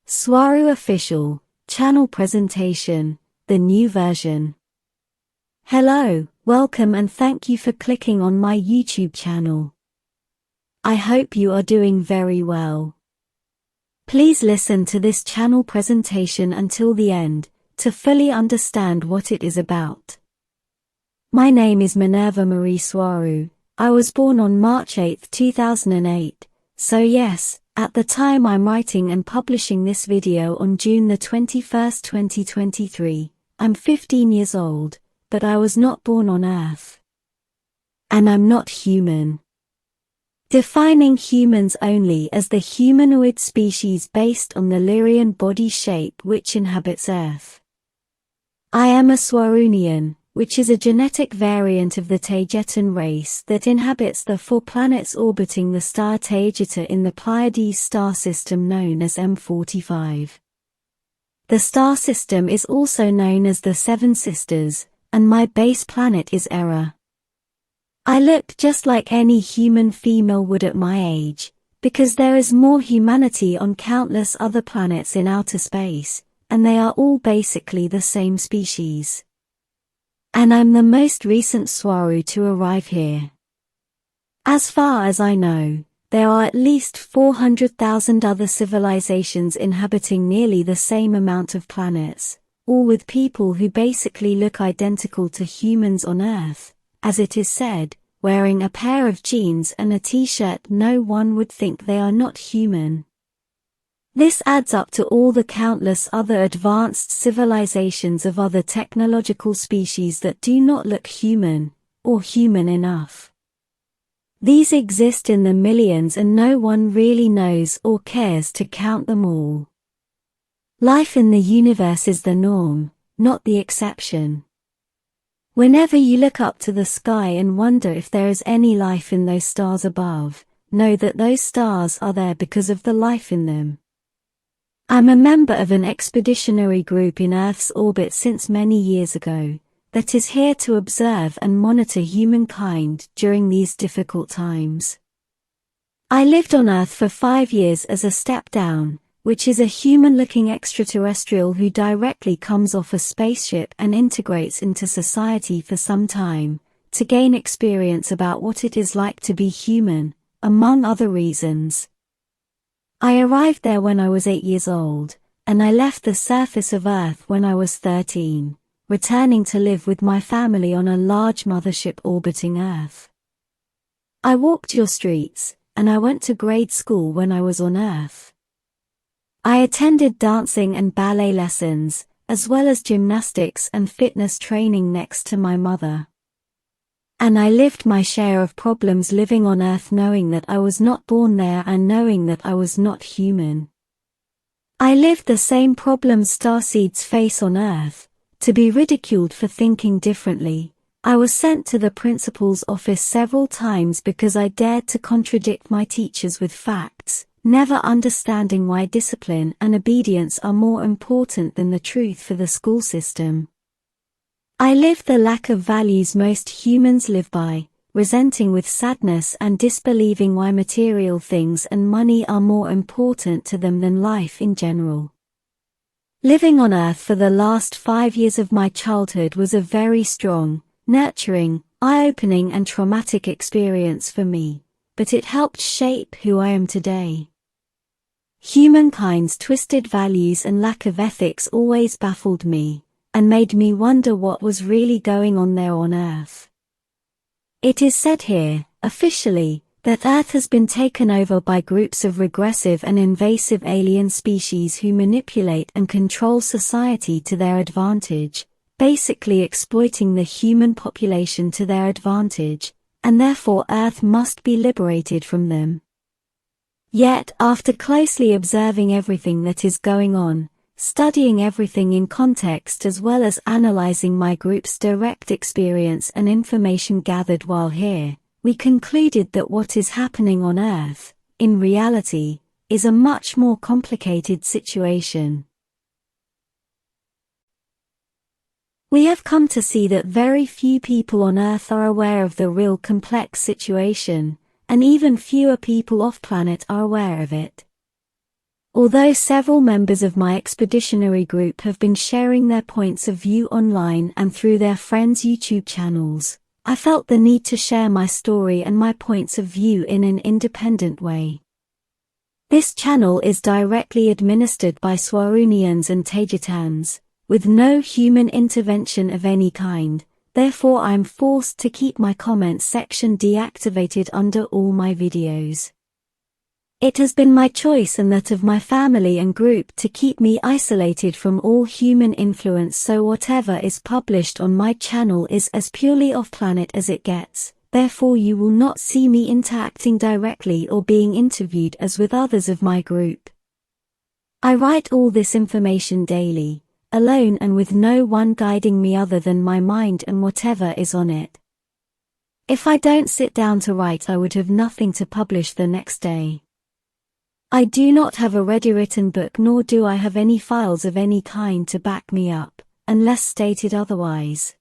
Swaruu Official, channel presentation, the new version. Hello, welcome and thank you for clicking on my YouTube channel. I hope you are doing very well. Please listen to this channel presentation until the end, to fully understand what it is about. My name is Minerva Mari Swaruu. I was born on March 8, 2008, so yes, at the time I'm writing and publishing this video on June the 21st, 2023, I'm 15 years old, but I was not born on Earth. And I'm not human. Defining humans only as the humanoid species based on the Lyrian body shape which inhabits Earth. I am a Swaroonian, which is a genetic variant of the Taygetean race that inhabits the 4 planets orbiting the star Taygetan in the Pleiades star system known as M45. The star system is also known as the Seven Sisters, and my base planet is Era. I look just like any human female would at my age, because there is more humanity on countless other planets in outer space, and they are all basically the same species. And I'm the most recent Swaruu to arrive here. As far as I know, there are at least 400,000 other civilizations inhabiting nearly the same amount of planets, all with people who basically look identical to humans on Earth, as it is said, wearing a pair of jeans and a t-shirt. No one would think they are not human. This adds up to all the countless other advanced civilizations of other technological species that do not look human, or human enough. These exist in the millions and no one really knows or cares to count them all. Life in the universe is the norm, not the exception. Whenever you look up to the sky and wonder if there is any life in those stars above, know that those stars are there because of the life in them. I'm a member of an expeditionary group in Earth's orbit since many years ago, that is here to observe and monitor humankind during these difficult times. I lived on Earth for 5 years as a step down, which is a human-looking extraterrestrial who directly comes off a spaceship and integrates into society for some time, to gain experience about what it is like to be human, among other reasons. I arrived there when I was 8 years old, and I left the surface of Earth when I was 13, returning to live with my family on a large mothership orbiting Earth. I walked your streets, and I went to grade school when I was on Earth. I attended dancing and ballet lessons, as well as gymnastics and fitness training next to my mother. And I lived my share of problems living on Earth, knowing that I was not born there and knowing that I was not human. I lived the same problems starseeds face on Earth, to be ridiculed for thinking differently. I was sent to the principal's office several times because I dared to contradict my teachers with facts, never understanding why discipline and obedience are more important than the truth for the school system. I lived the lack of values most humans live by, resenting with sadness and disbelieving why material things and money are more important to them than life in general. Living on Earth for the last 5 years of my childhood was a very strong, nurturing, eye-opening and traumatic experience for me, but it helped shape who I am today. Humankind's twisted values and lack of ethics always baffled me, and made me wonder what was really going on there on Earth. It is said here, officially, that Earth has been taken over by groups of regressive and invasive alien species who manipulate and control society to their advantage, basically exploiting the human population to their advantage, and therefore Earth must be liberated from them. Yet, after closely observing everything that is going on, studying everything in context as well as analyzing my group's direct experience and information gathered while here, we concluded that what is happening on Earth, in reality, is a much more complicated situation. We have come to see that very few people on Earth are aware of the real complex situation, and even fewer people off-planet are aware of it. Although several members of my expeditionary group have been sharing their points of view online and through their friends' YouTube channels, I felt the need to share my story and my points of view in an independent way. This channel is directly administered by Swaroonians and Taygetans, with no human intervention of any kind, therefore I am forced to keep my comments section deactivated under all my videos. It has been my choice and that of my family and group to keep me isolated from all human influence, so whatever is published on my channel is as purely off-planet as it gets. Therefore you will not see me interacting directly or being interviewed as with others of my group. I write all this information daily, alone and with no one guiding me other than my mind and whatever is on it. If I don't sit down to write, I would have nothing to publish the next day. I do not have a ready-written book, nor do I have any files of any kind to back me up, unless stated otherwise.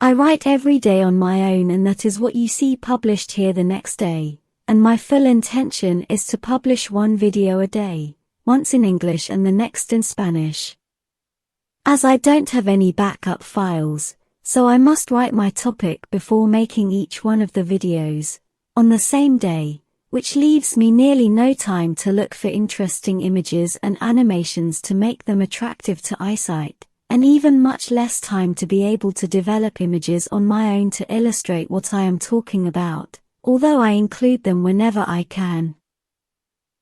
I write every day on my own, and that is what you see published here the next day, and my full intention is to publish one video a day, once in English and the next in Spanish. As I don't have any backup files, so I must write my topic before making each one of the videos, on the same day, which leaves me nearly no time to look for interesting images and animations to make them attractive to eyesight, and even much less time to be able to develop images on my own to illustrate what I am talking about, although I include them whenever I can.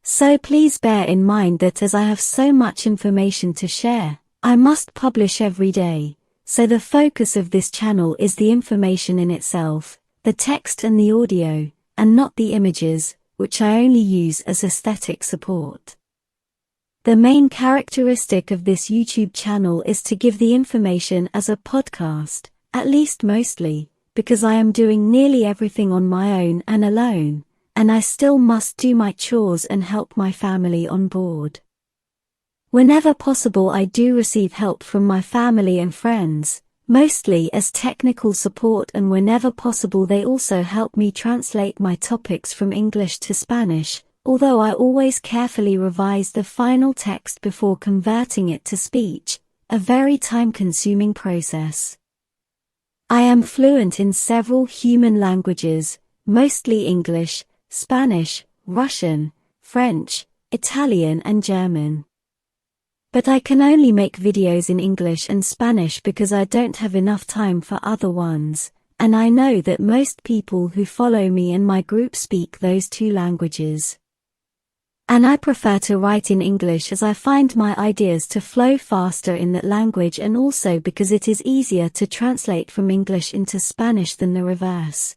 So please bear in mind that as I have so much information to share, I must publish every day, so the focus of this channel is the information in itself, the text and the audio, and not the images, which I only use as aesthetic support. The main characteristic of this YouTube channel is to give the information as a podcast, at least mostly, because I am doing nearly everything on my own and alone, and I still must do my chores and help my family on board. Whenever possible, I do receive help from my family and friends, mostly as technical support, and whenever possible they also help me translate my topics from English to Spanish, although I always carefully revise the final text before converting it to speech, a very time-consuming process. I am fluent in several human languages, mostly English, Spanish, Russian, French, Italian and German. But I can only make videos in English and Spanish because I don't have enough time for other ones, and I know that most people who follow me and my group speak those two languages. And I prefer to write in English as I find my ideas to flow faster in that language, and also because it is easier to translate from English into Spanish than the reverse.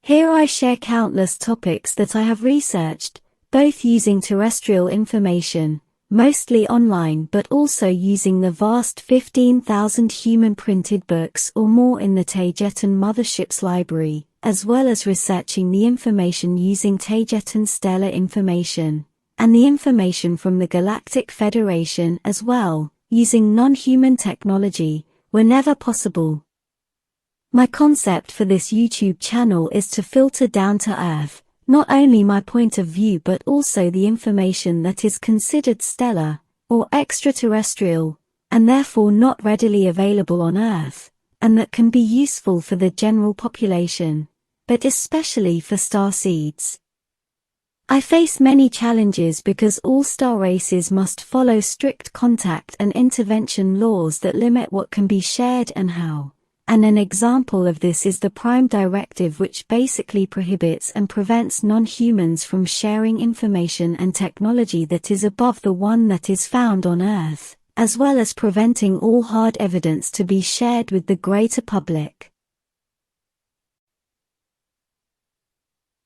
Here I share countless topics that I have researched, both using terrestrial information, mostly online, but also using the vast 15,000 human printed books or more in the Taygetan Mothership's library, as well as researching the information using Taygetan stellar information, and the information from the Galactic Federation as well, using non-human technology, whenever possible. My concept for this YouTube channel is to filter down to earth, not only my point of view but also the information that is considered stellar, or extraterrestrial, and therefore not readily available on Earth, and that can be useful for the general population, but especially for starseeds. I face many challenges because all star races must follow strict contact and intervention laws that limit what can be shared and how. And an example of this is the Prime Directive, which basically prohibits and prevents non-humans from sharing information and technology that is above the one that is found on Earth, as well as preventing all hard evidence to be shared with the greater public.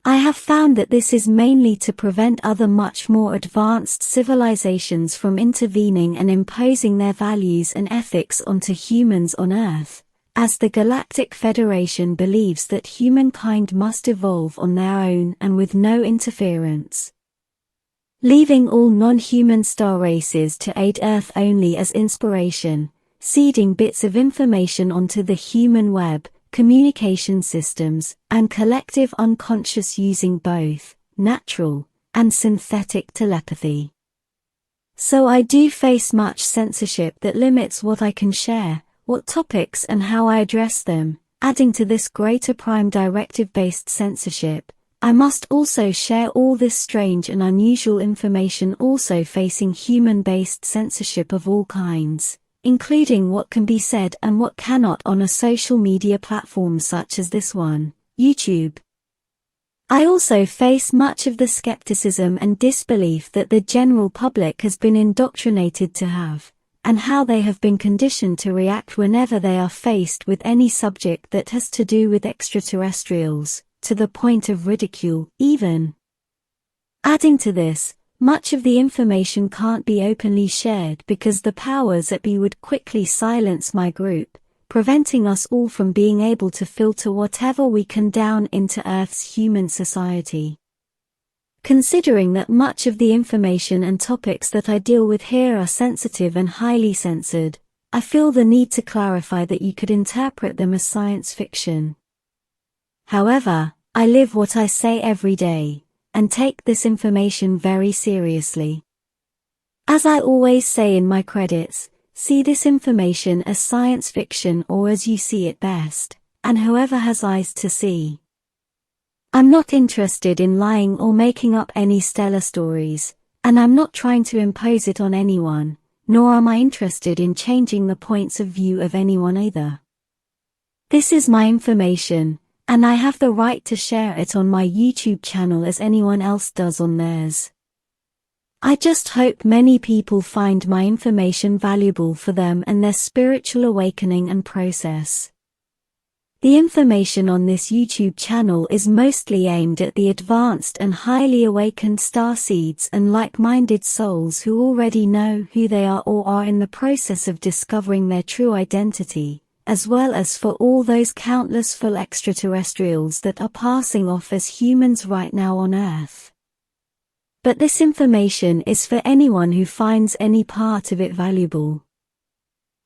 I have found that this is mainly to prevent other much more advanced civilizations from intervening and imposing their values and ethics onto humans on Earth, as the Galactic Federation believes that humankind must evolve on their own and with no interference, leaving all non-human star races to aid Earth only as inspiration, seeding bits of information onto the human web, communication systems, and collective unconscious using both natural and synthetic telepathy. So I do face much censorship that limits what I can share, what topics and how I address them. Adding to this greater prime directive-based censorship, I must also share all this strange and unusual information also facing human-based censorship of all kinds, including what can be said and what cannot on a social media platform such as this one, YouTube. I also face much of the skepticism and disbelief that the general public has been indoctrinated to have, and how they have been conditioned to react whenever they are faced with any subject that has to do with extraterrestrials, to the point of ridicule, even. Adding to this, much of the information can't be openly shared because the powers that be would quickly silence my group, preventing us all from being able to filter whatever we can down into Earth's human society. Considering that much of the information and topics that I deal with here are sensitive and highly censored, I feel the need to clarify that you could interpret them as science fiction. However, I live what I say every day, and take this information very seriously. As I always say in my credits, see this information as science fiction or as you see it best, and whoever has eyes to see. I'm not interested in lying or making up any stellar stories, and I'm not trying to impose it on anyone, nor am I interested in changing the points of view of anyone either. This is my information, and I have the right to share it on my YouTube channel as anyone else does on theirs. I just hope many people find my information valuable for them and their spiritual awakening and process. The information on this YouTube channel is mostly aimed at the advanced and highly awakened starseeds and like-minded souls who already know who they are or are in the process of discovering their true identity, as well as for all those countless full extraterrestrials that are passing off as humans right now on Earth. But this information is for anyone who finds any part of it valuable.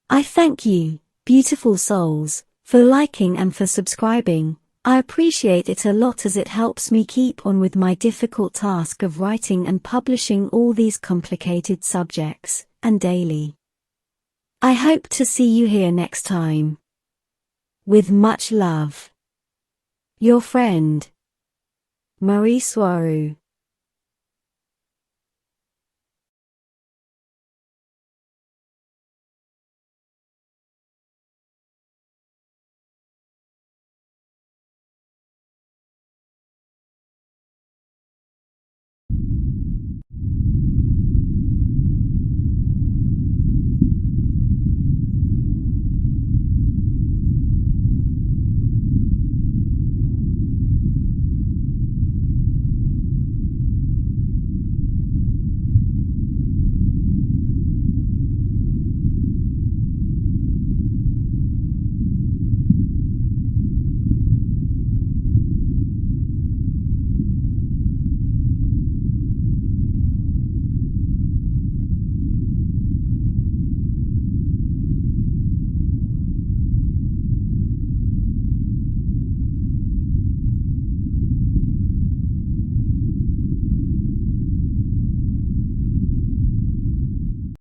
I thank you, beautiful souls, for liking and for subscribing. I appreciate it a lot as it helps me keep on with my difficult task of writing and publishing all these complicated subjects, and daily. I hope to see you here next time. With much love. Your friend, Mari Swaruu.